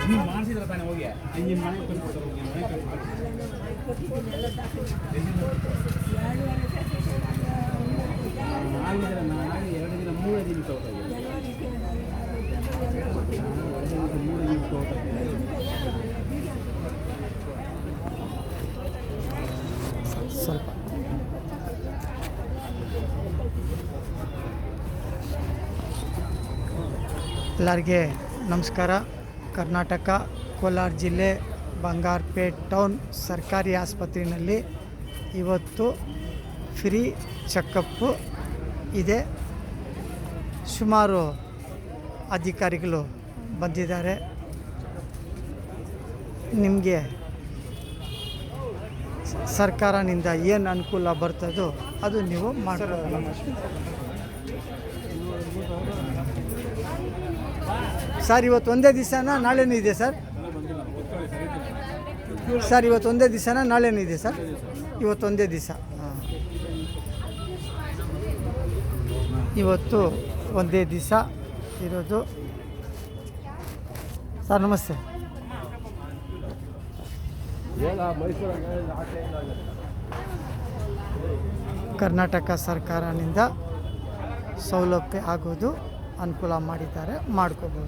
ನೀವು ಮಾಡಿಸಿದ್ರೆ ತಾನೇ ಹೋಗಿ ನಿಮ್ಮ ಮನೆ ನಾಳೆ 2 ದಿನ 3 ದಿನ ಸ್ವಲ್ಪ ಎಲ್ಲರಿಗೆ ನಮಸ್ಕಾರ. ಕರ್ನಾಟಕ ಕೋಲಾರ ಜಿಲ್ಲೆ ಬಂಗಾರಪೇಟ್ ಟೌನ್ ಸರ್ಕಾರಿ ಆಸ್ಪತ್ರೆಯಲ್ಲಿ ಇವತ್ತು ಫ್ರೀ ಚೆಕಪ್ಪು ಇದೆ. ಸುಮಾರು ಅಧಿಕಾರಿಗಳು ಬಂದಿದ್ದಾರೆ. ನಿಮಗೆ ಸರ್ಕಾರದಿಂದ ಏನು ಅನುಕೂಲ ಬರ್ತದೋ ಅದು ನೀವು ಮಾಡಬಹುದು. ಸರ್ ಇವತ್ತು ಒಂದೇ ದಿವಸನ ನಾಳೆನೂ ಇದೆ ಸರ್? ಸರ್ ಇವತ್ತು ಒಂದೇ ದಿವಸನ ನಾಳೆನೂ ಇದೆ ಸರ್? ಇವತ್ತೊಂದೇ ದಿವಸ. ಇವತ್ತು ಒಂದೇ ದಿವಸ ಇರೋದು. ಸರ್ ನಮಸ್ತೆ. ಕರ್ನಾಟಕ ಸರ್ಕಾರದಿಂದ ಸೌಲಭ್ಯ ಆಗೋದು ಅನುಕೂಲ ಮಾಡಿದ್ದಾರೆ, ಮಾಡ್ಕೋಬೋದು.